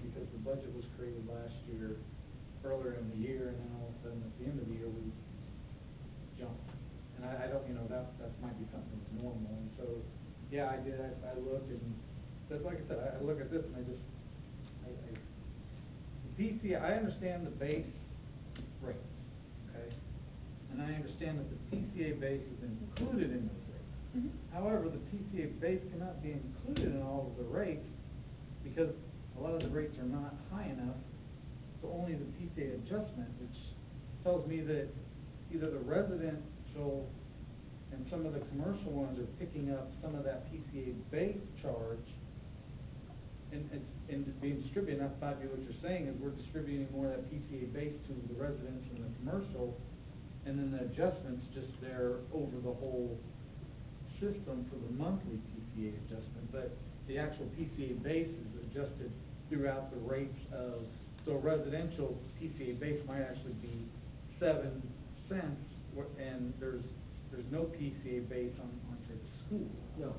because the budget was created last year, earlier in the year, and then all of a sudden at the end of the year, we jumped. And I don't, that might be something that's normal, and so, yeah, I did, I looked, and, but like I said, I look at this and the PCA, I understand the base rate, okay? And I understand that the PCA base is included in those rates. Mm-hmm. However, the PCA base cannot be included in all of the rates because a lot of the rates are not high enough, so only the PCA adjustment, which tells me that either the residential and some of the commercial ones are picking up some of that PCA base charge and being distributed. And that's probably what you're saying, is we're distributing more of that PCA base to the residential and the commercial, and then the adjustment's just there over the whole system for the monthly PCA adjustment. But the actual PCA base is adjusted throughout the rates of, so residential PCA base might actually be 7 cents, and there's no PCA base on say the school. No,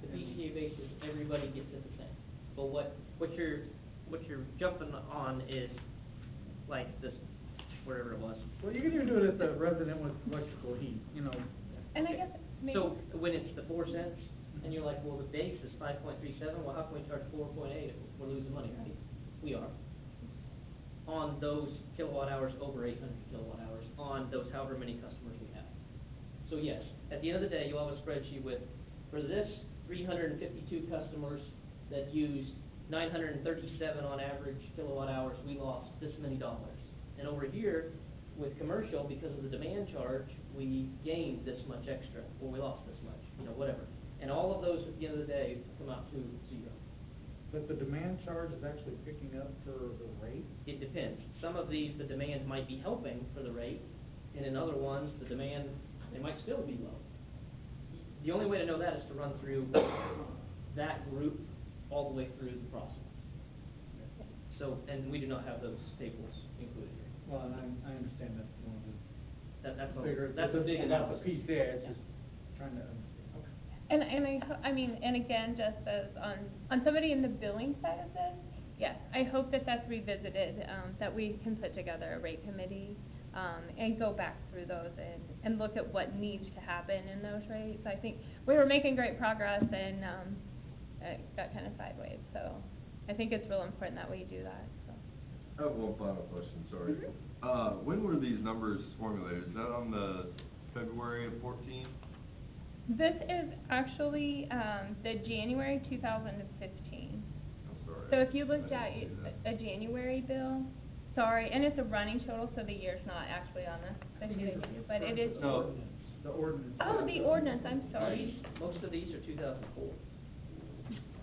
the PCA base is everybody gets it the same. But what you're jumping on is like this, whatever it was. Well, you can even do it at the resident with electrical heat, And I guess maybe. So when it's the 4 cents, and you're like, well, the base is 5.37. Well, how can we charge 4.8 if we're losing money, right? We are. On those kilowatt hours over 800 kilowatt hours, on those however many customers we have. So yes, at the end of the day, you'll have a spreadsheet with, for this 352 customers that used 937 on average kilowatt hours, we lost this many dollars. And over here, with commercial, because of the demand charge, we gained this much extra, or we lost this much, whatever. And all of those, at the end of the day, come out to 0. But the demand charge is actually picking up for the rate? It depends. Some of these, the demand might be helping for the rate, and in other ones, the demand, they might still be low. The only way to know that is to run through that group all the way through the process. So, and we do not have those tables included here. Well, and I understand that's one of the That's a big about the analysis. PCA, it's just trying to understand. Okay. I mean, and again, just as on somebody in the billing side of this, yes, I hope that that's revisited, that we can put together a rate committee, and go back through those and look at what needs to happen in those rates. I think we were making great progress and, it got kind of sideways, so I think it's real important that we do that, so. I have one final question, sorry. Mm-hmm. When were these numbers formulated? Is that on the February of 14? This is actually, the January 2015. I'm sorry. So if you looked I at didn't see a that. January bill, sorry, and it's a running total, so the year's not actually on the sheet I gave you, but it is. No. The ordinance. Oh, the ordinance, I'm sorry. Most of these are 2004.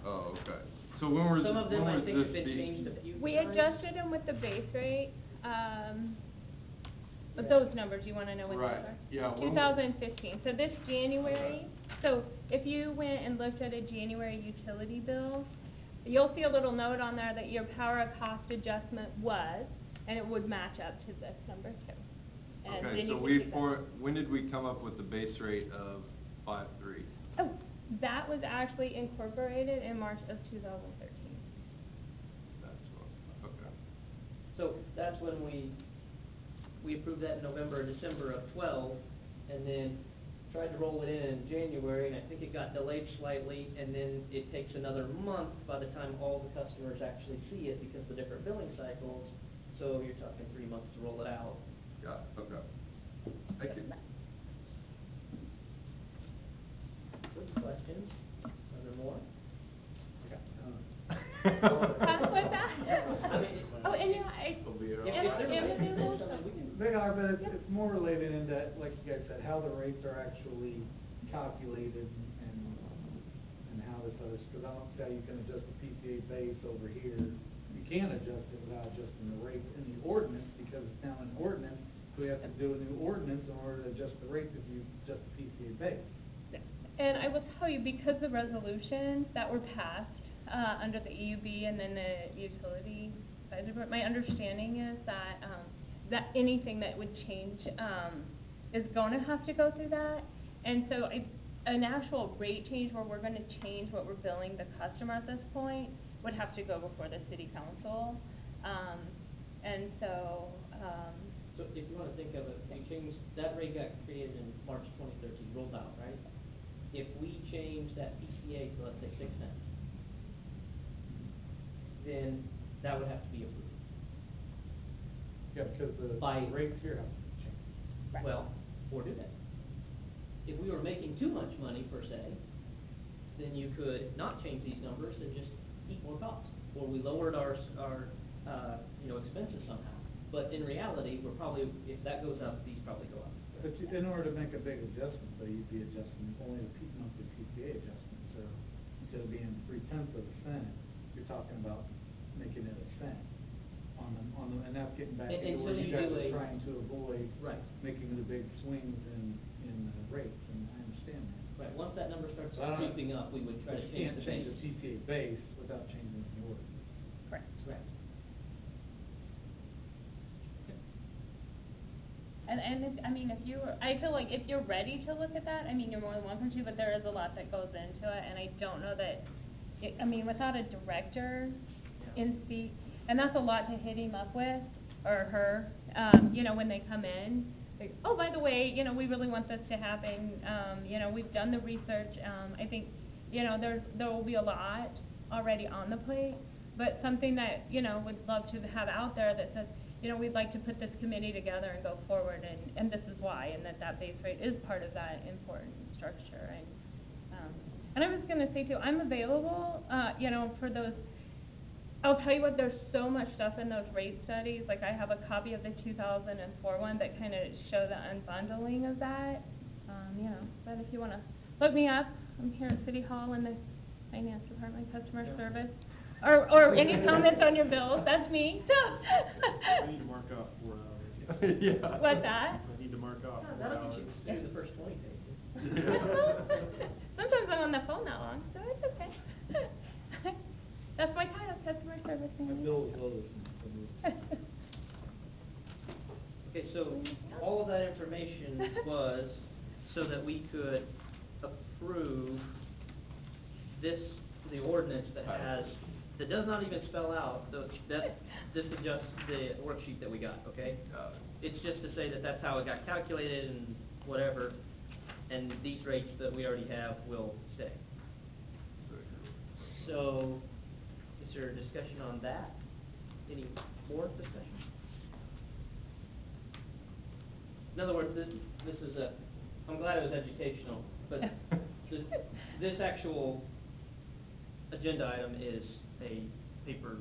Oh, okay. So when was Some of them, when I was think, this have been be- changed a few times. We adjusted them with the base rate, but those numbers, you wanna know what those Right. are? Yeah, when 2015, so this January, Okay. so if you went and looked at a January utility bill, you'll see a little note on there that your power cost adjustment was, and it would match up to this number too. And Okay, then so you can see that. when did we come up with the base rate of 5.3? Oh, that was actually incorporated in March of 2013. That's what, okay. So that's when we approved that in November or December of 12, and then tried to roll it in January, and I think it got delayed slightly, and then it takes another month by the time all the customers actually see it because of the different billing cycles, so you're talking 3 months to roll it out. Got it, okay. Thank you. Good questions? Are there more? What's that? I mean, Oh, and yeah, It'll be If around. there and is the bills. something, we can. They are, but it's more related in that, like you guys said, how the rates are actually calculated and how this other, because I don't see how you can adjust the PCA base over here. You can adjust it without adjusting the rates in the ordinance, because it's now an ordinance, so we have to do a new ordinance in order to adjust the rates if you adjust the PCA base. And I will tell you, because the resolutions that were passed, under the EUB and then the utility advisory board, my understanding is that, that anything that would change, is gonna have to go through that. And so an actual rate change where we're gonna change what we're billing the customer at this point, would have to go before the city council. And so, So if you wanna think of it, you change, that rate got created in March 2013, rolled out, right? If we change that PCA to, let's say, 6 cents, then that would have to be approved. Yeah, because the By- rates here have to change. Right. Well, or do that. If we were making too much money, per se, then you could not change these numbers and just eat more costs. Or we lowered our, expenses somehow. But in reality, we're probably, if that goes up, these probably go up. But in order to make a big adjustment, though, you'd be adjusting only the monthly PCA adjustment, so instead of being 0.3 cents, you're talking about making it a cent and that's getting back And into so where you you guys do are a- trying to avoid Right. making the big swings in rates, and I understand that. Right, once that number starts So I don't- creeping up, we would try to You change can't the change the base. PCA base without changing the ordinance. correct. Correct. And if, I feel like if you're ready to look at that, you're more than welcome to, but there is a lot that goes into it, and I don't know that, without a director in seat, and that's a lot to hit him up with, or her, when they come in, like, oh, by the way, we really want this to happen, we've done the research, I think, there will be a lot already on the plate, but something that, would love to have out there that says, we'd like to put this committee together and go forward, and this is why, and that base rate is part of that important structure, and I was gonna say too, I'm available, for those, I'll tell you what, there's so much stuff in those rate studies, like I have a copy of the 2004 one that kinda show the unbundling of that, but if you wanna look me up, I'm here at City Hall in the Finance Department, Customer Service. Or any comments on your bills, that's me. I need to mark out 4 hours. Yeah. What's that? I need to mark out 4 That'll hours. get you through the first 20 pages. Sometimes I'm on the phone that long, so it's okay. That's my title, customer service. My bill was low this month, so Okay, so all of that information was so that we could approve the ordinance that does not even spell out, this is just the worksheet that we got, okay? Got it. It's just to say that that's how it got calculated and whatever, and these rates that we already have will stay. So, is there a discussion on that? Any more discussion? In other words, this is I'm glad it was educational, but this actual agenda item is a paper,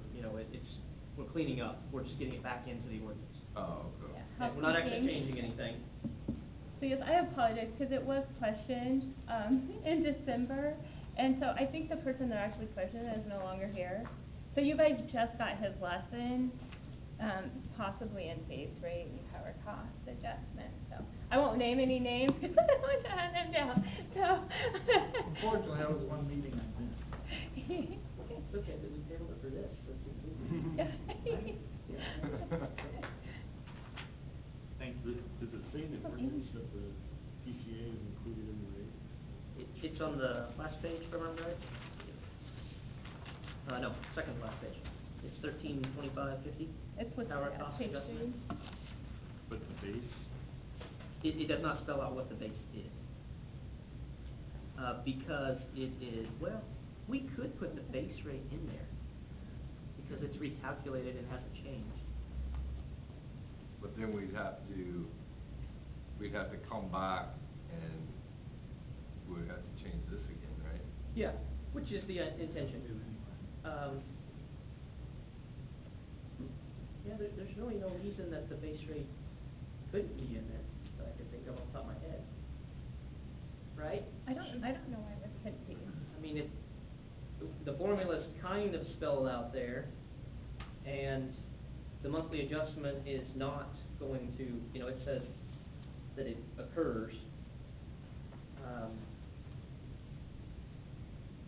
we're cleaning up, we're just getting it back into the ordinance. Oh, okay. Yeah. Okay, we're not actually Housekeeping. changing anything. So yes, I apologize, because it was questioned, in December, and so I think the person that actually questioned it is no longer here. So you guys just got his lesson, possibly in base rate and power cost adjustment, so. I won't name any names, because I don't want to hunt them down, so. unfortunately, that was one meeting I missed. It's okay, that we tabled it for this, let's just move Yeah. Thank you. Does it say in the ordinance that the PCA is included in the rate? It's on the last page, if I remember right? No, second to last page. It's 1325.50. It's with, Power yeah, cost page adjustment. 3. But the base, It does not spell out what the base is. Because it is, well, we could put the base rate in there, because it's recalculated and hasn't changed. But then we'd have to come back and we'd have to change this again, right? Yeah, which is the intention. Yeah, there's really no reason that the base rate couldn't be in there, that I can think of off the top of my head. Right? I don't know why this couldn't be. I mean, the formula's kind of spelled out there, and the monthly adjustment is not going to, it says that it occurs.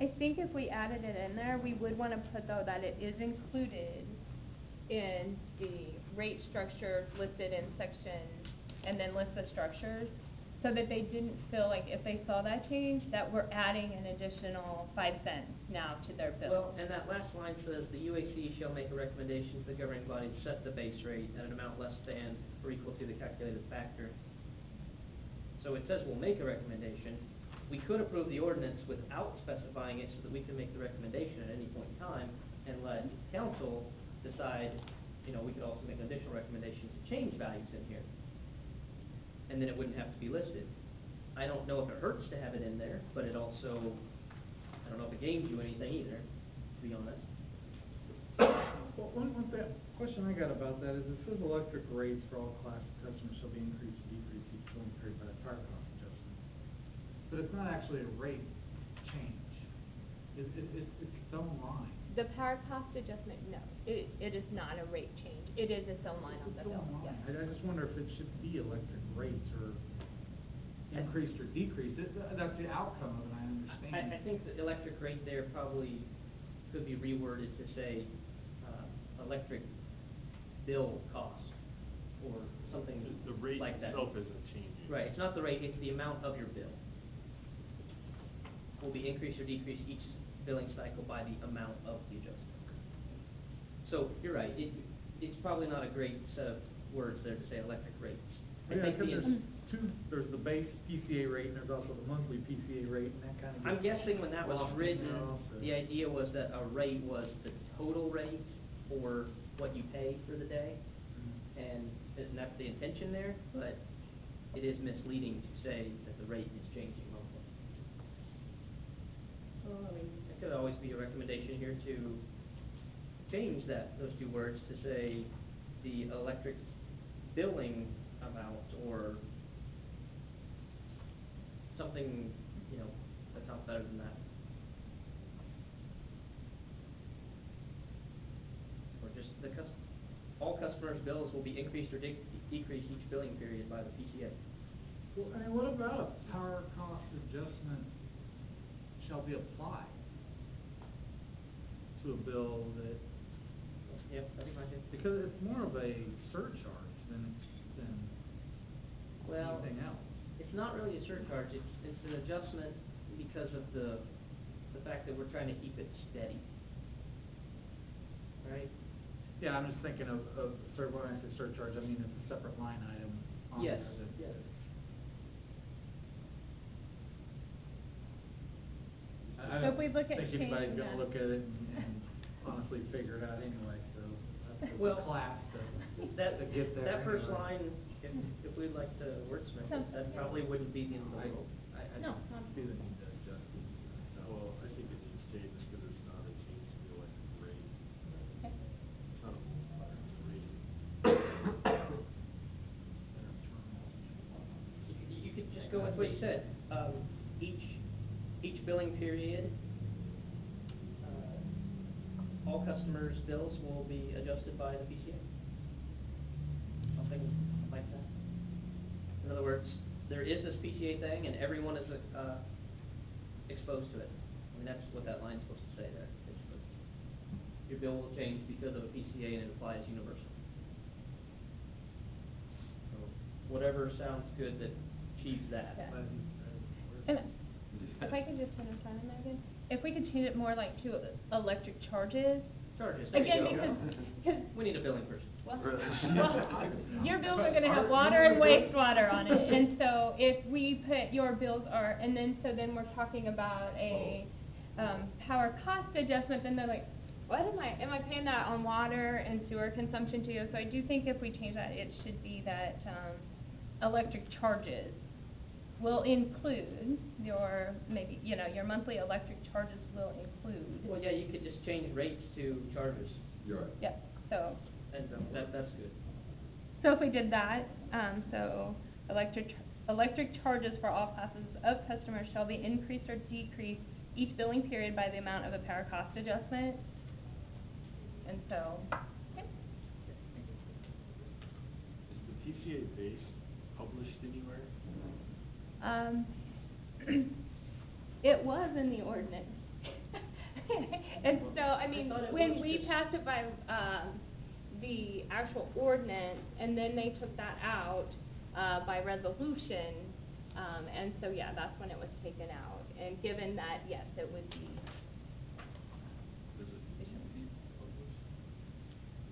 I think if we added it in there, we would wanna put though that it is included in the rate structure listed in section, and then list the structures. so that they didn't feel like if they saw that change, that we're adding an additional 5 cents now to their bill. Well, and that last line says, "The UAC shall make a recommendation to the governing body to set the base rate at an amount less than or equal to the calculated factor." So it says we'll make a recommendation. We could approve the ordinance without specifying it so that we can make the recommendation at any point in time and let council decide, we could also make an additional recommendation to change values in here. And then it wouldn't have to be listed. I don't know if it hurts to have it in there, but it also, I don't know if it gains you anything either, to be honest. Well, one question I got about that is it says electric rates for all classes of customers shall be increased or decreased each billing period by the power cost adjustment. But it's not actually a rate change. It's its own line. The power cost adjustment, no, it is not a rate change. It is its own line on the It's its bill, own yes. line. I just wonder if it should be electric rates or increased or decreased. That's the outcome of it, I understand. I think the electric rate there probably could be reworded to say, electric bill cost, or something The rate like that. itself isn't changing. Right, it's not the rate, it's the amount of your bill. Will be increased or decreased each billing cycle by the amount of the adjustment. So, you're right, it's probably not a great set of words there to say electric rates. I Yeah, think because the there's the base PCA rate and there's also the monthly PCA rate and that kind of. I'm guessing when that was lost in written, there also. the idea was that a rate was the total rate for what you pay for the day, and that's the intention there, but it is misleading to say that the rate is changing monthly. Well, I mean, it could always be a recommendation here to change those two words to say the electric billing amount, or something, that sounds better than that. Or just all customers' bills will be increased or decreased each billing period by the PCA. Well, I mean, what about a power cost adjustment shall be applied to a bill that, Yep, that'd be fine too. because it's more of a surcharge than Well, anything else. it's not really a surcharge, it's an adjustment because of the fact that we're trying to keep it steady. Right? Yeah, I'm just thinking of when I say surcharge, I mean it's a separate line item on there Yes, that. yes. I So if we look at don't think anybody's changing gonna that- look at it and honestly figure it out anyway, so that's Well, a class to get there That first anyway. line, if we'd like to wordsmith Sounds it, that good. probably wouldn't be the end of the world. I No, don't not- see the need to adjust it. Well, I think it needs changed because it's not a change to the electric rate. Okay. It's not a rate. You could just go with what you said, each billing period, all customers' bills will be adjusted by the PCA. Something like that. In other words, there is this PCA thing and everyone is, exposed to it. I mean, that's what that line's supposed to say there, basically. Your bill will change because of a PCA and it applies universal. So, whatever sounds good that achieves that. Yeah. And if I could just finish on it, Megan, if we could change it more like to electric charges. Charges, there Again, you go. because, We need a billing person. well, your bills are gonna have water and wastewater on it, and so if we put your bills are, and then, so then we're talking about a, power cost adjustment, then they're like, what am I paying that on water and sewer consumption too? So I do think if we change that, it should be that, electric charges will include your, maybe, your monthly electric charges will include. Well, yeah, you could just change rates to charges, You're right. Yep, so, and that's good. so if we did that, so electric charges for all classes of customers shall be increased or decreased each billing period by the amount of a power cost adjustment. And so, okay. Is the PCA base published anywhere? It was in the ordinance. And so, I mean, thought it when was we just- passed it by, the actual ordinance, and then they took that out, by resolution, And so, yeah, that's when it was taken out. And given that, yes, it would be. Does it need to be published?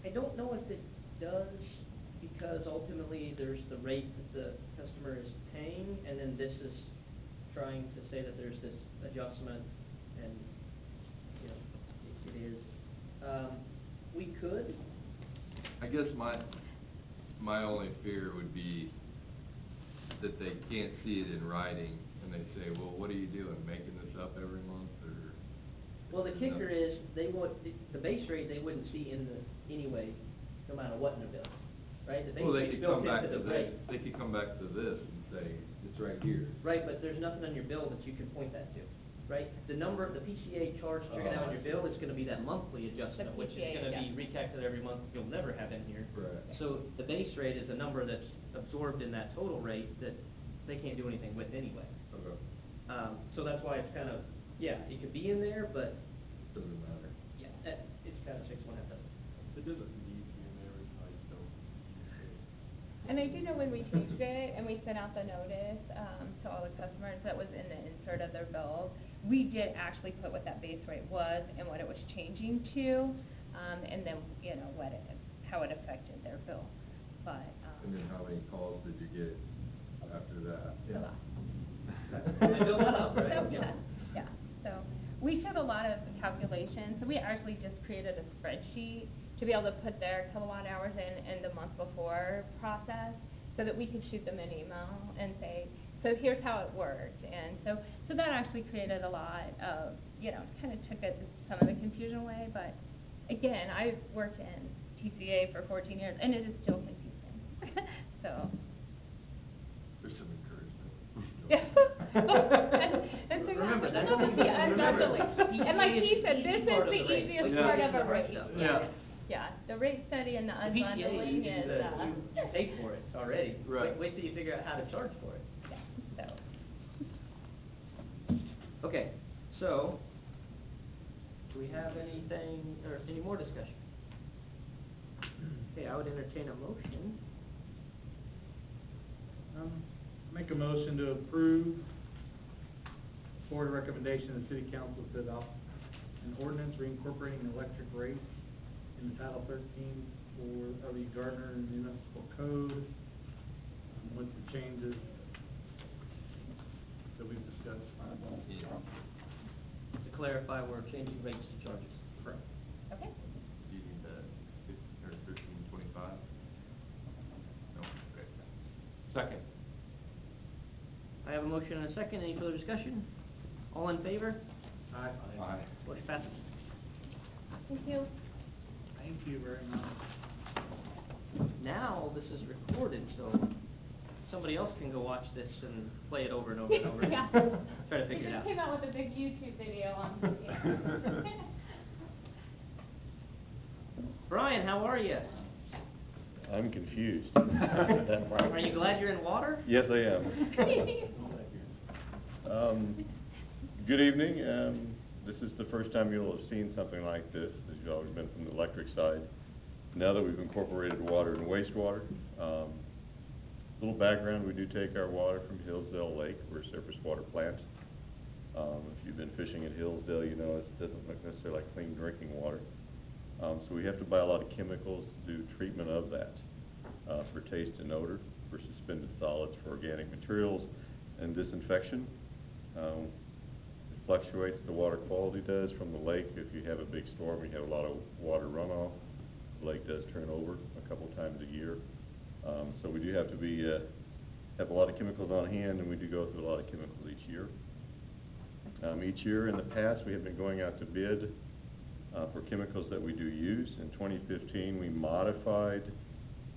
I don't know if it does, because ultimately there's the rate that the customer is paying, and then this is trying to say that there's this adjustment, and, you know, it is. We could, I guess my only fear would be that they can't see it in writing, and they say, well, what are you doing, making this up every month, or? well, the kicker is, they would, the base rate, they wouldn't see in the, anyway, no matter what in their bill, right? The base Well, they rate's could built come back into to the this, rate. they could come back to this and say, it's right here. Right, but there's nothing on your bill that you can point that to, right? The number, the PCA charge that you're gonna have on your bill is gonna be that monthly adjustment, which is PCA, gonna be yeah. recalculated every month, you'll never have in here. Right. So the base rate is a number that's absorbed in that total rate that they can't do anything with anyway. Okay. So that's why it's kind of, yeah, it could be in there, but, Doesn't matter. yeah, it's kind of 6 1 half dozen. It doesn't need to be in there, I just don't. And I do know when we changed it and we sent out the notice, to all the customers that was in the insert of their bills, we did actually put what that base rate was and what it was changing to, and then, you know, how it affected their bill, but, And then how many calls did you get after that? a lot. I built that up, right? So, Yeah. yeah, so, we showed a lot of calculations, so we actually just created a spreadsheet to be able to put their kilowatt hours in the month before process, so that we could shoot them an email and say, so here's how it worked, and so that actually created a lot of, you know, kind of took some of the confusion away, but again, I've worked in TCA for 14 years, and it is still confusing, so. There's some encouragement. Yeah. And so, Remember, yeah, that's so what yeah, remember, exactly. And like he said, this is part of the the rate. easiest Wait, part this of is a the hard rate. stuff. Yeah, the rate study and the The PCA, unbundling you, is, you paid for it already. Right. Wait till you figure out how to charge for it. yeah, so. Okay, so, do we have anything, or any more discussion? Okay, I would entertain a motion. Make a motion to approve board recommendation of the city council to adopt an ordinance reincorporating electric rates in the Title 13 of the Gardner Municipal Code, with the changes that we've discussed. Yeah. To clarify, we're changing rates to charges. Correct. Okay. Do you need the 1325? No, okay. Second. I have a motion and a second, any further discussion? All in favor? Aye. Aye. Motion passes. Thank you. Thank you very much. Now, this is recorded, so somebody else can go watch this and play it over and over and over. Yeah. Try to figure it out. We just came out with a big YouTube video on it. Brian, how are you? I'm confused. Are you glad you're in water? Yes, I am. Good evening. This is the first time you'll have seen something like this, as you've always been from the electric side. Now that we've incorporated water and wastewater, little background, we do take our water from Hillsdale Lake. We're a surface water plant. If you've been fishing at Hillsdale, you know it doesn't look necessarily like clean drinking water. So we have to buy a lot of chemicals to do treatment of that, for taste and odor, for suspended solids, for organic materials, and disinfection. It fluctuates, the water quality does, from the lake. If you have a big storm, you have a lot of water runoff. The lake does turn over a couple times a year. So we do have to be, have a lot of chemicals on hand, and we do go through a lot of chemicals each year. Each year in the past, we have been going out to bid for chemicals that we do use. In 2015, we modified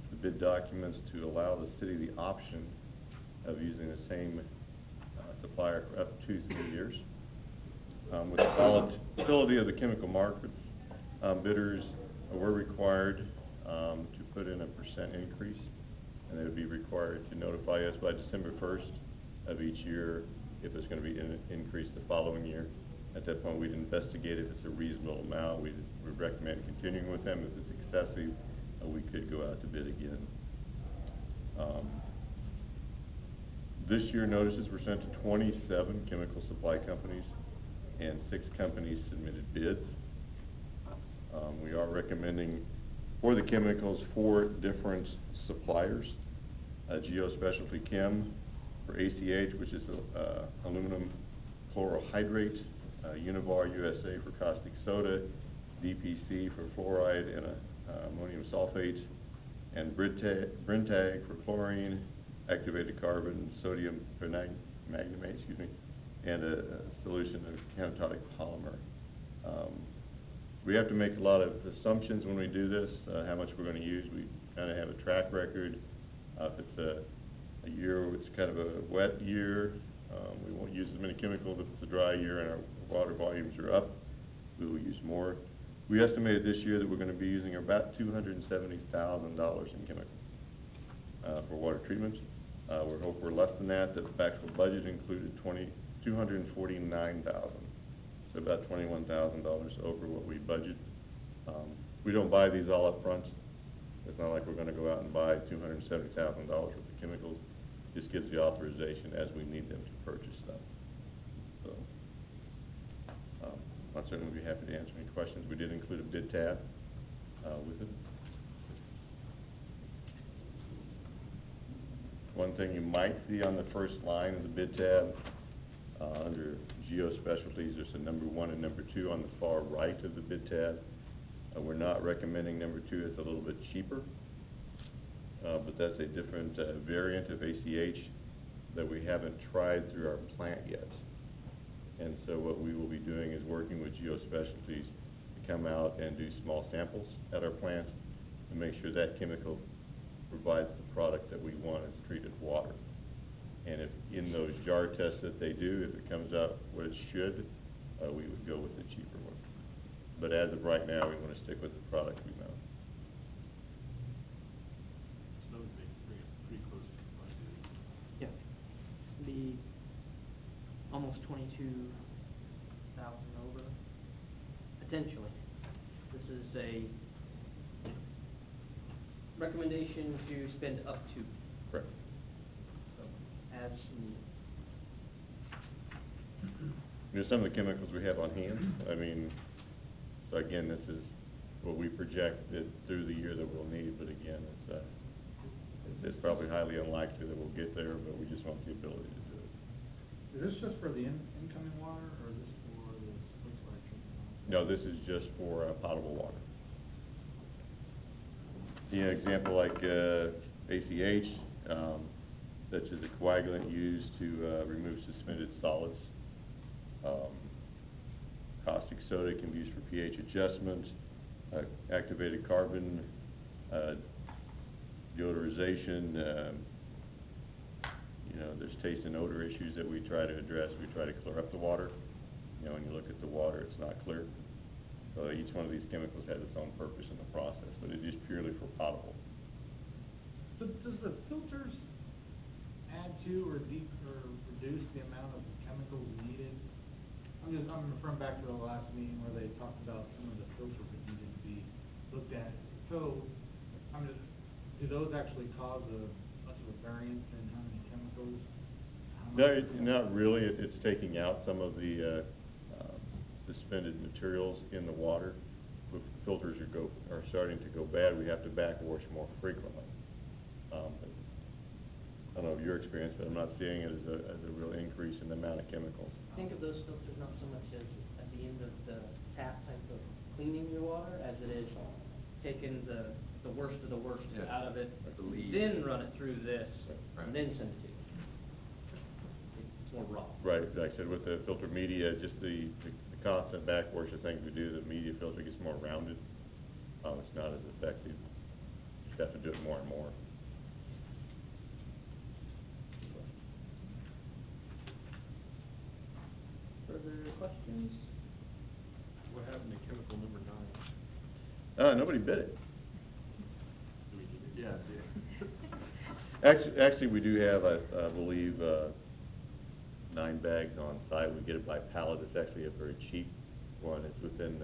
the bid documents to allow the city the option of using the same supplier for up to 3 years. With the volatility of the chemical markets, bidders were required to put in a % increase, and they would be required to notify us by December 1st of each year if there's going to be an increase the following year. At that point, we'd investigate if it's a reasonable amount. We'd recommend continuing with them. If it's excessive, we could go out to bid again. This year, notices were sent to 27 chemical supply companies, and 6 companies submitted bids. We are recommending for the chemicals 4 different suppliers. Geo Specialty Chem for ACH, which is aluminum chlorohydrate, Univar USA for caustic soda, DPC for fluoride and ammonium sulfate, and Brentag for chlorine, activated carbon, sodium permanganate, and a solution of cannatotic polymer. We have to make a lot of assumptions when we do this, how much we're going to use. We kind of have a track record. If it's a year, it's kind of a wet year, we won't use as many chemicals. If it's a dry year and our water volumes are up, we will use more. We estimated this year that we're going to be using about $270,000 in chemicals for water treatment. We hope we're less than that. The actual budget included $249,000, so about $21,000 over what we budget. We don't buy these all up front. It's not like we're going to go out and buy $270,000 worth of chemicals. Just gives the authorization as we need them to purchase them. So, I'd certainly be happy to answer any questions. We did include a bid tab with it. One thing you might see on the first line of the bid tab, under Geo Specialties, there's a number 1 and number 2 on the far right of the bid tab. We're not recommending number 2, it's a little bit cheaper, but that's a different variant of ACH that we haven't tried through our plant yet. And so what we will be doing is working with Geo Specialties to come out and do small samples at our plant to make sure that chemical provides the product that we want as treated water. And if in those jar tests that they do, if it comes out what it should, we would go with the cheaper one. But as of right now, we want to stick with the product we know. So that would bring it pretty close to the budget. Yeah. Be almost 22,000 over, potentially. This is a recommendation to spend up to, Correct. so, as needed. You know, some of the chemicals we have on hand, I mean, so again, this is what we project that through the year that we'll need, but again, it's probably highly unlikely that we'll get there, but we just want the ability to do it. Is this just for the incoming water, or is this for the wastewater treatment? No, this is just for potable water. You know, example like ACH, such as a coagulant used to remove suspended solids. Caustic soda can be used for pH adjustment, activated carbon, deodorization. You know, there's taste and odor issues that we try to address. We try to clear up the water. You know, when you look at the water, it's not clear. So each one of these chemicals has its own purpose in the process, but it is purely for potable. So does the filters add to or reduce the amount of chemicals needed? I'm referring back to the last meeting where they talked about some of the filters that needed to be looked at. So, do those actually cause much of a variance in how many chemicals? No, not really. It's taking out some of the suspended materials in the water. If filters are starting to go bad, we have to backwash more frequently. I don't know of your experience, but I'm not seeing it as a real increase in the amount of chemicals. Think of those filters not so much as at the end of the tap type of cleaning your water, as it is taking the worst of the worst Yeah, out of it, like the lead. then run it through this, Right. and then send it to you. It's more raw. Right, like I said, with the filter media, just the constant backwash of things we do, the media filter gets more rounded. It's not as effective. You just have to do it more and more. Further questions? What happened to chemical number 9? Nobody bid it. Do we need it? Yeah, Actually, we do have, I believe, 9 bags on site. We get it by pallet. It's actually a very cheap one. It's within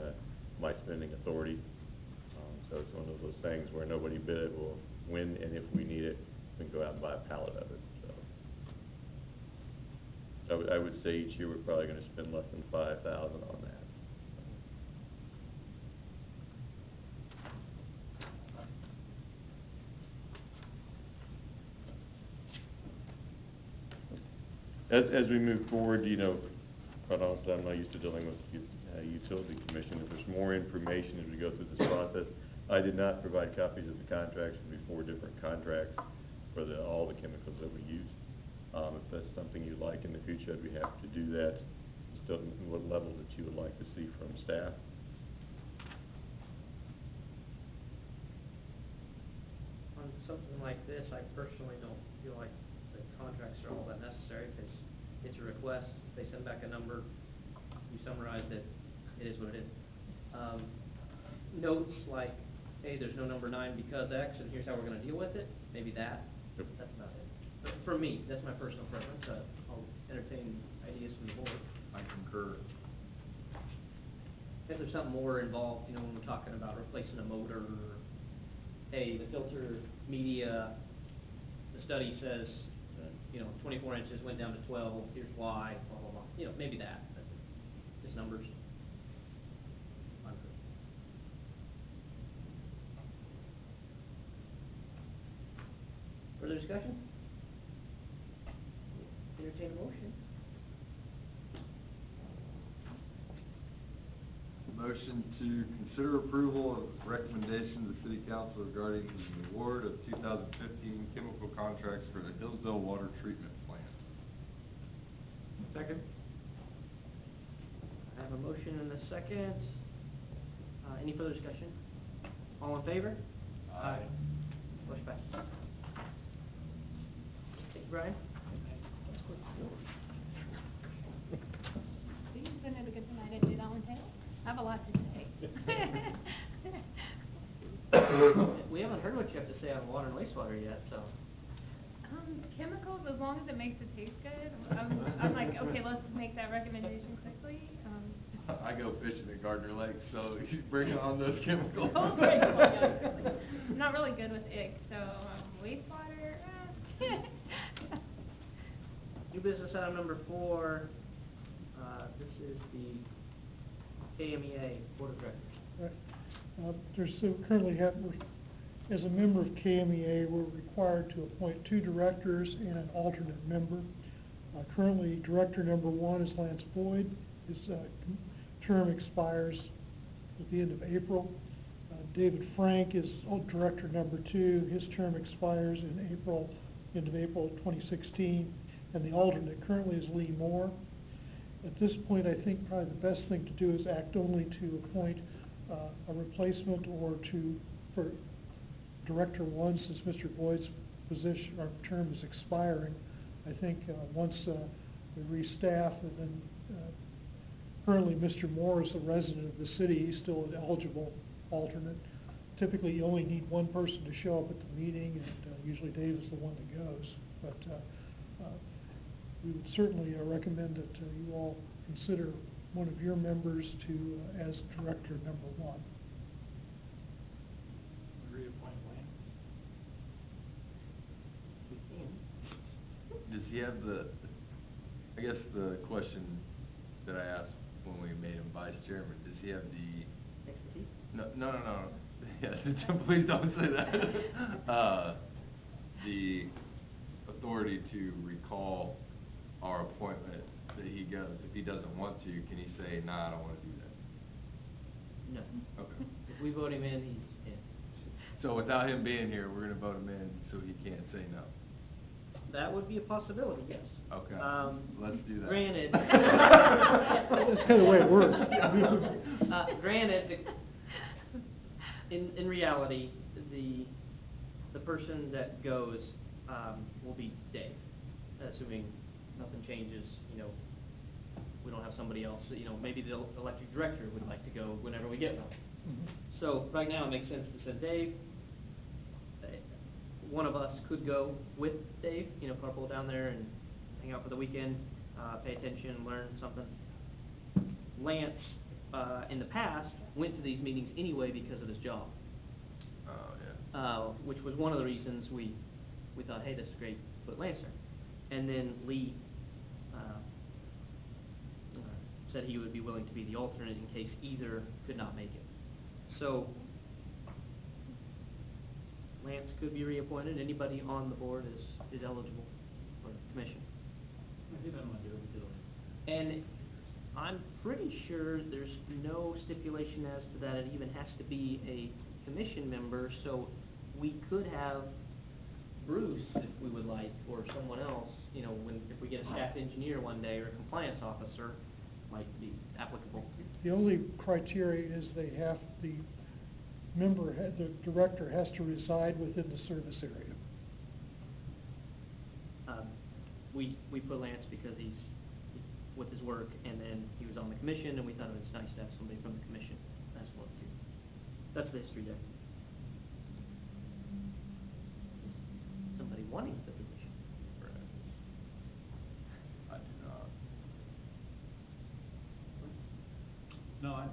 my spending authority. So it's one of those things where nobody bid it, we'll win, and if we need it, we can go out and buy a pallet of it. So I would say each year we're probably gonna spend less than 5,000 on that. As we move forward, you know, quite honestly, I'm not used to dealing with utility commission. If there's more information as we go through this process, I did not provide copies of the contracts. There'll be 4 different contracts for all the chemicals that we use. If that's something you'd like in the future, I'd be happy to do that. Still, what level that you would like to see from staff. On something like this, I personally don't feel like the contracts are all that necessary, because it's a request, they send back a number, you summarize it, it is what it is. Notes like, hey, there's no number 9 because X, and here's how we're gonna deal with it, maybe that, Yep. that's about it. But for me, that's my personal preference, I'll entertain ideas from the board. I concur. If there's something more involved, you know, when we're talking about replacing a motor, or, hey, the filter media, the study says, you know, 24 inches went down to 12, here's why, blah, blah, blah, you know, maybe that, that's it, just numbers. I'm good. Further discussion? Entertain a motion. Motion to consider approval of recommendation to the city council regarding the award of 2015 chemical contracts for the Hillsdale Water Treatment Plant. Second. I have a motion and a second. Any further discussion? All in favor? Aye. Motion passes. Thank you, Brian. You've been a good time. I didn't do that one, Taylor. I have a lot to say. We haven't heard what you have to say on water and wastewater yet, so. Chemicals, as long as it makes it taste good, I'm like, okay, let's make that recommendation quickly. I go fishing at Gardner Lake, so you bring on those chemicals. Oh, very cool, I'm not really good with ick, so wastewater, New business item number 4, this is the KMEA Board of Directors. Right. Currently as a member of KMEA, we're required to appoint 2 directors and an alternate member. Currently, director number 1 is Lance Boyd. His term expires at the end of April. David Frank is director number 2. His term expires in end of April 2016. And the alternate currently is Lee Moore. At this point, I think probably the best thing to do is act only to appoint a replacement or for Director 1, since Mr. Boyd's position or term is expiring. I think once we restaff, and then currently Mr. Moore is a resident of the city, he's still an eligible alternate. Typically, you only need 1 person to show up at the meeting, and usually Dave is the one that goes. But we would certainly recommend that you all consider one of your members as director number 1. Reappoint Lance. We can. Does he have I guess the question that I asked when we made him vice chairman, does he have the? Expertise? No. Yes, please don't say that. The authority to recall our appointment that he goes. If he doesn't want to, can he say, nah, I don't want to do that? No. Okay. If we vote him in, he's in. So without him being here, we're gonna vote him in, so he can't say no. That would be a possibility, yes. Okay, let's do that. Granted. That's kind of the way it works. Granted, in reality, the person that goes, will be Dave, assuming nothing changes, you know, we don't have somebody else, you know, maybe the electric director would like to go whenever we get one. Mhm. So, right now, it makes sense to send Dave. One of us could go with Dave, you know, carpool down there and hang out for the weekend, pay attention, learn something. Lance, in the past, went to these meetings anyway because of his job. Oh, yeah. Which was one of the reasons we thought, hey, this is great, put Lance there. And then Lee, said he would be willing to be the alternate in case either could not make it. So, Lance could be reappointed. Anybody on the board is eligible for commission. I think I want to do it. And I'm pretty sure there's no stipulation as to that it even has to be a commission member, so we could have Bruce, if we would like, or someone else, you know, if we get a staff engineer one day, or a compliance officer, might be applicable. The only criteria is the director has to reside within the service area. We put Lance because he's with his work, and then he was on the commission, and we thought it was nice to have somebody from the commission as well too. That's the history there. Somebody wanting the position. I do not. No, I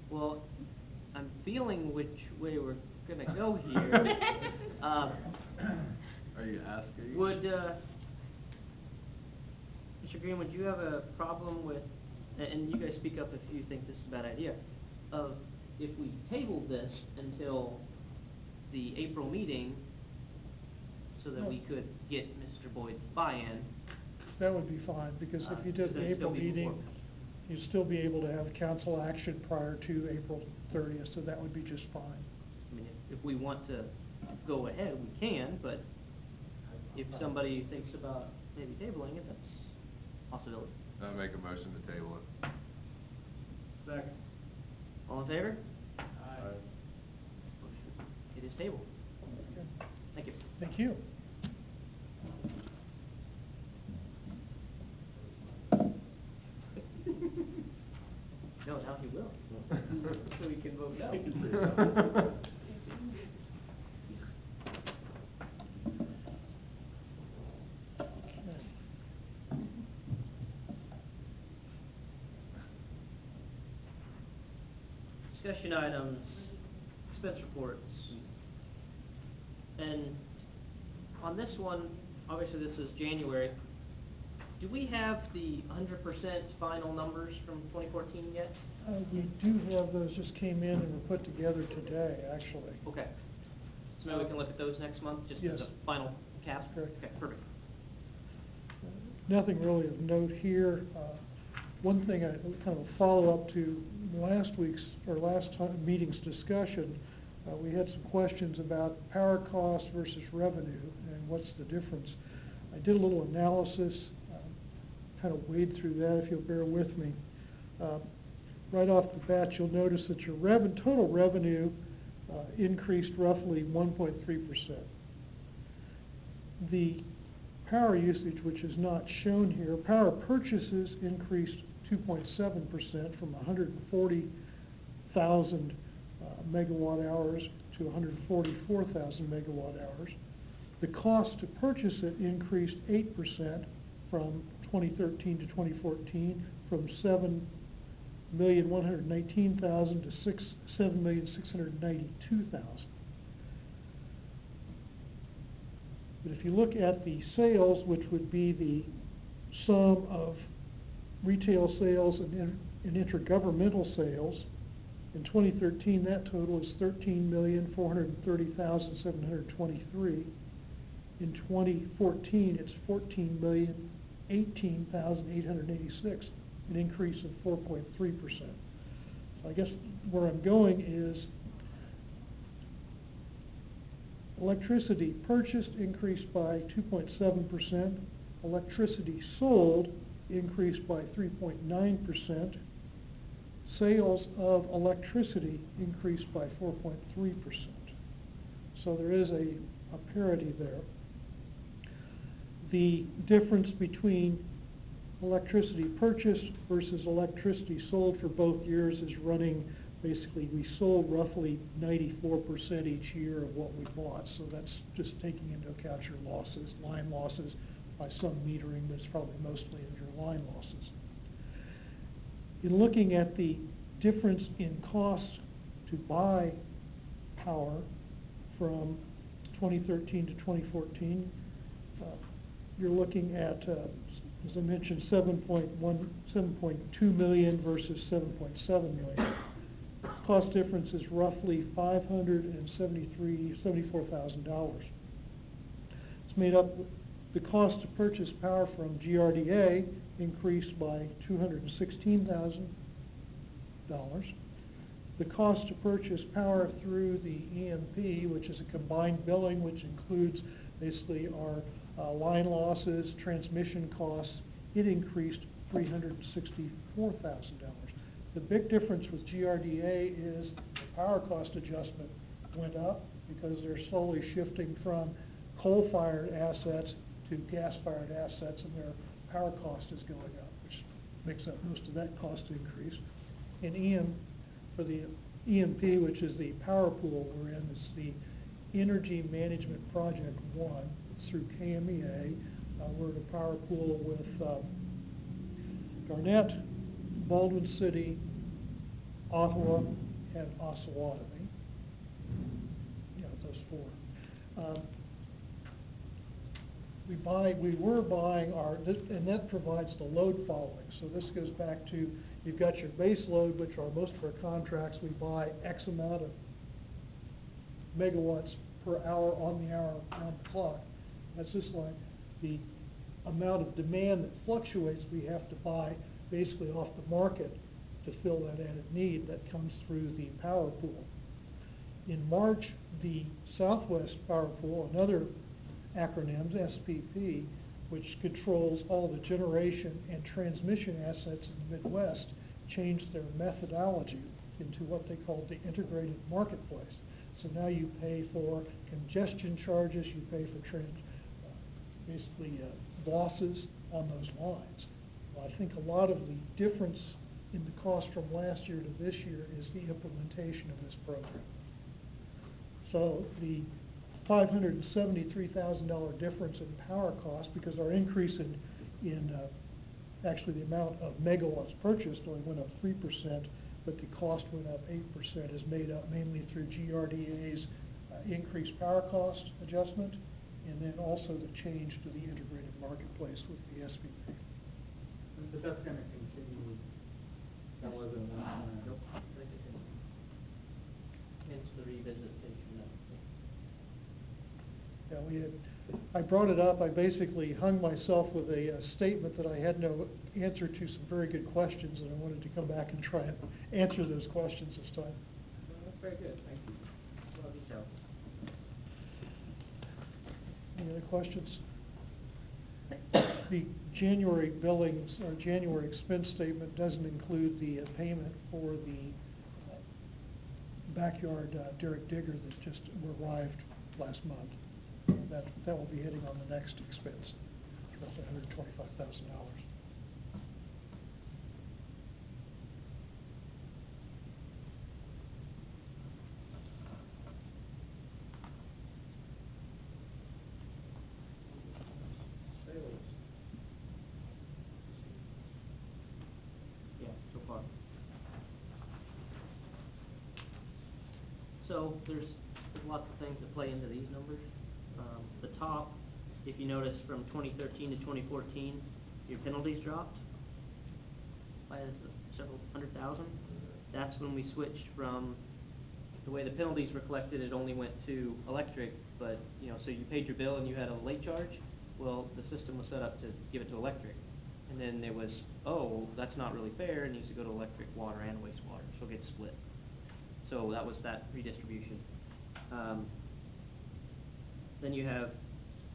Well, I'm feeling which way we're gonna go here. Are you asking? Would, Mr. Green, would you have a problem with, and you guys speak up if you think this is a bad idea, of if we tabled this until the April meeting so that we could get Mr. Boyd's buy-in? That would be fine, because if you did the It'd still April be meeting, before. you'd still be able to have council action prior to April 30th, so that would be just fine. I mean, if we want to go ahead, we can, but if somebody thinks about maybe tabling it, that's a possibility. I make a motion to table it. Second. All in favor? Aye. It is tabled. Okay. Thank you. Thank you. No, now he will. So we can vote no. Discussion items, expense reports. And on this one, obviously this is January. Do we have the 100% final numbers from 2014 yet? We do have those, just came in and were put together today, actually. Okay. So maybe we can look at those next month, just as Yes. a final cap? Correct. Okay, perfect. Nothing really of note here. One thing, kind of a follow-up to last meeting's discussion, we had some questions about power cost versus revenue and what's the difference. I did a little analysis, kind of wade through that, if you'll bear with me. Right off the bat, you'll notice that your total revenue increased roughly 1.3%. The power usage, which is not shown here, power purchases increased 2.7% from 140,000 megawatt hours to 144,000 megawatt hours. The cost to purchase it increased 8% from 2013 to 2014, from $7,119,000 to $7,692,000. But if you look at the sales, which would be the sum of retail sales and intergovernmental sales, in 2013 that total is $13,430,723. In 2014 it's $14,018,886, an increase of 4.3%. So I guess where I'm going is electricity purchased increased by 2.7%, electricity sold increased by 3.9%, sales of electricity increased by 4.3%. So there is a parity there. The difference between electricity purchased versus electricity sold for both years is running, basically, we sold roughly 94% each year of what we bought. So that's just taking into account your losses, line losses, by some metering, that's probably mostly in your line losses. In looking at the difference in costs to buy power from 2013 to 2014, you're looking at, as I mentioned, 7.2 million versus 7.7 million. Cost difference is roughly $74,000. It's made up, the cost to purchase power from GRDA increased by $216,000. The cost to purchase power through the EMP, which is a combined billing, which includes basically our line losses, transmission costs, it increased $364,000. The big difference with GRDA is the power cost adjustment went up because they're slowly shifting from coal-fired assets to gas-fired assets, and their power cost is going up, which makes up most of that cost increase. For the EMP, which is the power pool we're in, it's the Energy Management Project 1 through KMEA. We're in a power pool with Garnett, Baldwin City, Ottawa, and Osawatomie. Yeah, those four. We were buying and that provides the load following. So this goes back to, you've got your base load, which are most of our contracts, we buy X amount of megawatts per hour on the hour, on the clock. That's just like the amount of demand that fluctuates, we have to buy basically off the market to fill that added need that comes through the power pool. In March, the Southwest Power Pool, another acronyms, SPP, which controls all the generation and transmission assets in the Midwest, changed their methodology into what they call the integrated marketplace. So now you pay for congestion charges, you pay for losses on those lines. Well, I think a lot of the difference in the cost from last year to this year is the implementation of this program. So the $573,000 difference in power cost, because our increase in actually the amount of megawatts purchased only went up 3%, but the cost went up 8%, is made up mainly through GRDA's increased power cost adjustment, and then also the change to the integrated marketplace with the SPP. But that's gonna continue, that wasn't a one-time. Nope, gonna continue. Hence the revisit page from that. Yeah, I brought it up, I basically hung myself with a statement that I had no answer to some very good questions, and I wanted to come back and try and answer those questions this time. Well, that's very good, thank you. A lot of detail. Any other questions? The January billings, or January expense statement doesn't include the payment for the backyard Derek Digger that just arrived last month. That will be hitting on the next expense, roughly $125,000. Yeah, so far. So there's lots of things that play into these numbers. The top, if you notice, from 2013 to 2014, your penalties dropped by several $100,000. That's when we switched from the way the penalties were collected. It only went to electric, but so you paid your bill and you had a late charge. Well, the system was set up to give it to electric, and then there was, oh, that's not really fair. It needs to go to electric, water, and wastewater, so it gets split. So that was that redistribution. Then you have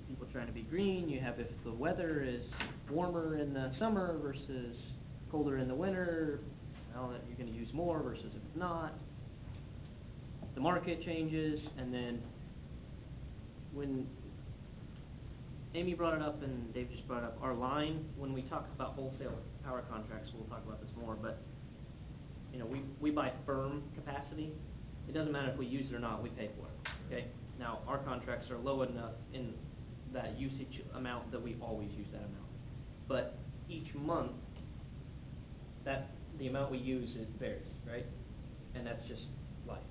people trying to be green. You have if the weather is warmer in the summer versus colder in the winter, well, you're going to use more versus if it's not. The market changes, and then when Amy brought it up and Dave just brought it up, our line, when we talk about wholesale power contracts, we'll talk about this more, but we buy firm capacity. It doesn't matter if we use it or not, we pay for it, okay? Now, our contracts are low enough in that usage amount that we always use that amount. But each month, the amount we use, it varies, right? And that's just life.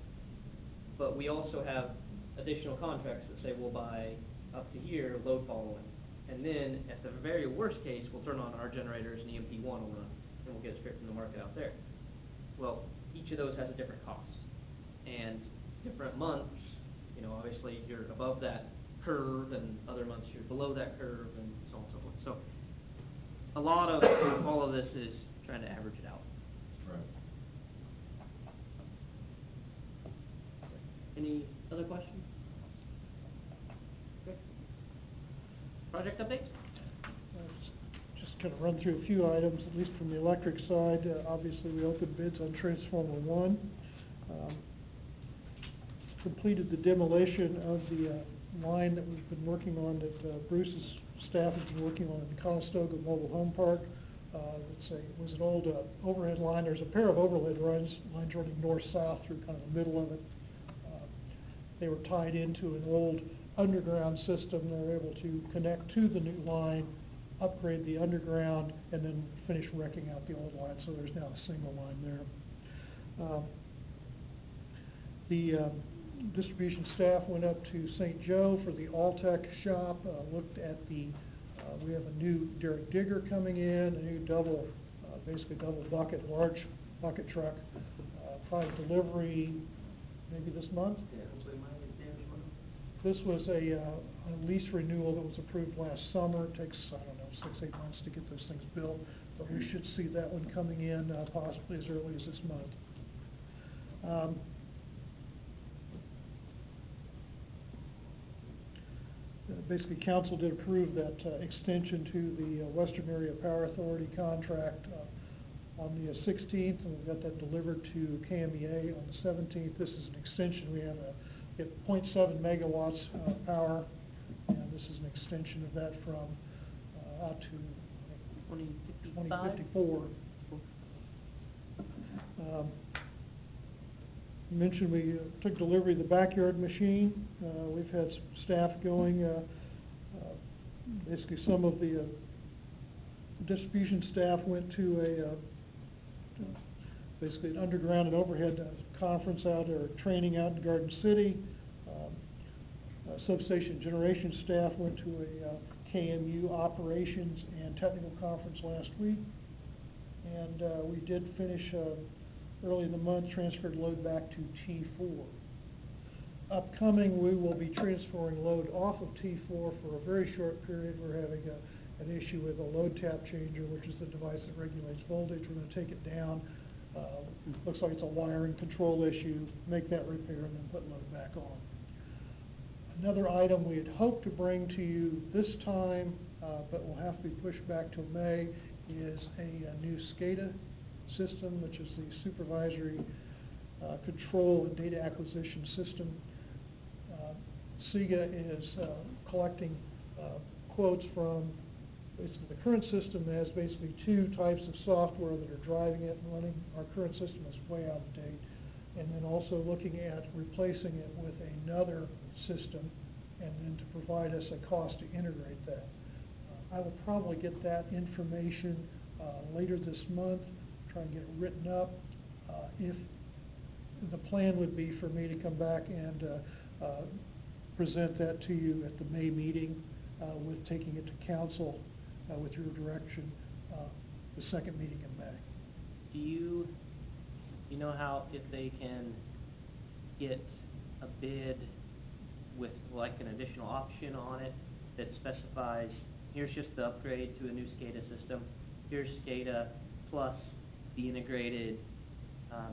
But we also have additional contracts that say we'll buy up to here load following, And then, at the very worst case, we'll turn on our generators and EMP one will run, and we'll get it straight from the market out there. Well, each of those has a different cost, and different months, you know, obviously you're above that curve, and other months you're below that curve, and so on and so forth. So, a lot of all of this is trying to average it out. Right. Any other questions? Okay. Project updates? Just kind of run through a few items, at least from the electric side. Obviously, we opened bids on Transformer One. Completed the demolition of the line that we've been working on, that Bruce's staff has been working on in the Conestoga Mobile Home Park. It was an old overhead line. There's a pair of overhead lines running north-south through kind of the middle of it. They were tied into an old underground system. They were able to connect to the new line, upgrade the underground, and then finish wrecking out the old line, so there's now a single line there. The distribution staff went up to St. Joe for the Alltech shop, looked at we have a new Derek Digger coming in, a new basically double bucket, large bucket truck, probably delivery maybe this month. Yeah, hopefully mine is there this month. This was a lease renewal that was approved last summer. It takes, I don't know, 6-8 months to get those things built, but we should see that one coming in possibly as early as this month. Basically, council did approve that extension to the Western Area Power Authority contract on the 16th, and we've got that delivered to KMEA on the 17th. This is an extension. We have 0.7 megawatts power, and this is an extension of that from out to 2054. Mentioned we took delivery of the backyard machine. We've had some staff going. Basically, some of the distribution staff went to basically an underground and overhead conference out there, training out in Garden City. Substation generation staff went to a KMU operations and technical conference last week. And we did finish early in the month, transferred load back to T4. Upcoming, we will be transferring load off of T4 for a very short period. We're having an issue with a load tap changer, which is the device that regulates voltage. We're going to take it down. Looks like it's a wiring control issue. Make that repair and then put load back on. Another item we had hoped to bring to you this time, but will have to be pushed back till May, is a new SCADA system, which is the supervisory control and data acquisition system. SIGA is collecting quotes from basically the current system has basically two types of software that are driving it and running. Our current system is way out of date. And then also looking at replacing it with another system, and then to provide us a cost to integrate that. I will probably get that information later this month, try and get it written up. If the plan would be for me to come back and present that to you at the May meeting, with taking it to council with your direction, the second meeting in May. Do you know how, if they can get a bid with like an additional option on it that specifies, here's just the upgrade to a new SCADA system, here's SCADA plus the integrated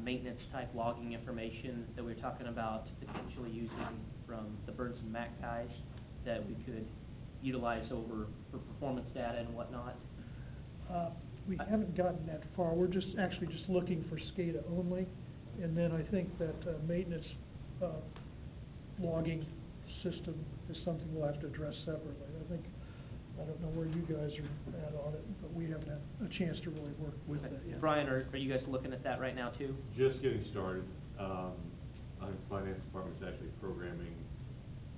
maintenance type logging information that we were talking about potentially using from the Burns and Mac guys that we could utilize over for performance data and whatnot? We haven't gotten that far. We're actually just looking for SCADA only, and then I think that maintenance logging system is something we'll have to address separately. I don't know where you guys are at on it, but we haven't had a chance to really work with it yet. Brian, are you guys looking at that right now too? Just getting started. Our finance department's actually programming,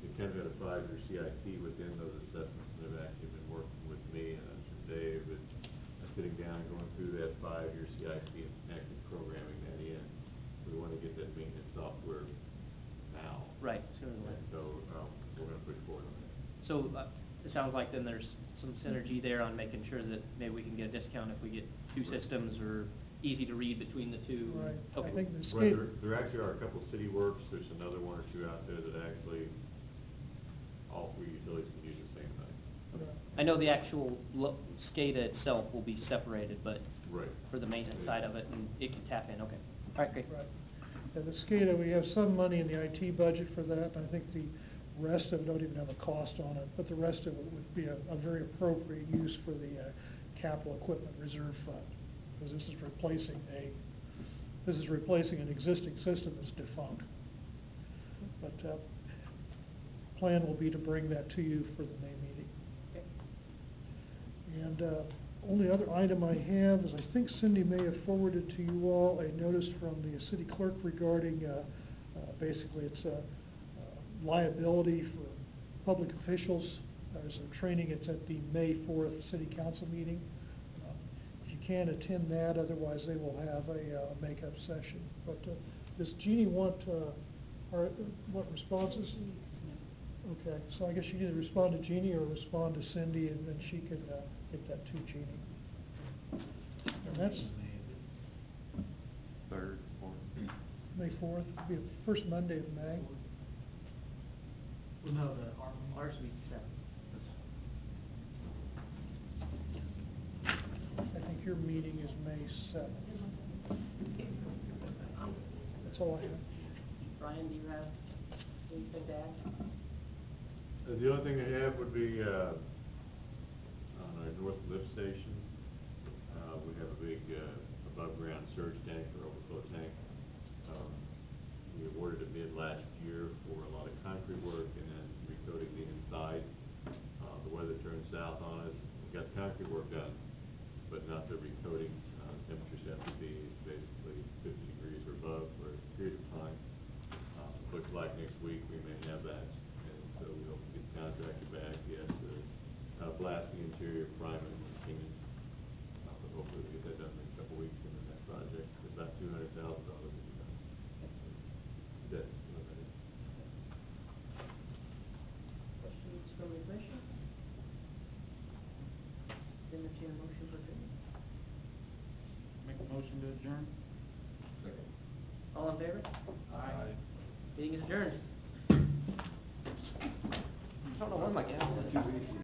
it kind of got a 5-year CIP within those assessments, and they've actually been working with me and Dave and sitting down and going through that 5-year CIP and actually programming that in. We want to get that maintenance software now. Right, sooner than later. And so we're going to push forward on that. So it sounds like then there's some synergy there on making sure that maybe we can get a discount if we get two systems or easy to read between the two. Right, I Okay. think the Right, SCADA. there actually are a couple city works, there's another one or two out there that actually, all three utilities can use the same thing. I know the actual SCADA itself will be separated, but Right. for the maintenance side of it, and it can tap in, okay. All right, great. Right. And the SCADA, we have some money in the IT budget for that, and I think the rest of it don't even have a cost on it, but the rest of it would be a very appropriate use for the, capital equipment reserve fund. Because this is replacing an existing system that's defunct. But, plan will be to bring that to you for the May meeting. And, only other item I have is I think Cindy may have forwarded to you all a notice from the city clerk regarding, basically it's liability for public officials. There's a training, it's at the May 4th city council meeting. If you can attend that, otherwise they will have a makeup session. But does Jeannie want responses? Okay, so I guess you either respond to Jeannie or respond to Cindy, and then she can get that to Jeannie. And that's Third, fourth. May 4th, it'll be the first Monday of May. Well, no, ours will be I think your meeting is May 7th. That's all I have. Brian, do you have anything to add? The only thing they have would be, on our north lift station, we have a big, above-ground surge tank or overflow tank. We awarded a bid last year for a lot of concrete work and then recoating the inside. The weather turned south on us, we got the concrete work done, but not the recoating. Temperatures have to be basically 50 degrees or above for a period of time. Looks like next week we may have that, and so we hope to get the contractor back. He has to blast the interior, prime it, and paint it. But hopefully we get that done in a couple weeks, and then that project is about $200,000 to be done. That's limited. Questions from the commission? Entertain a motion for adjournment. Make a motion to adjourn? All in favor? Aye. Meeting is adjourned. I don't know when my gal is.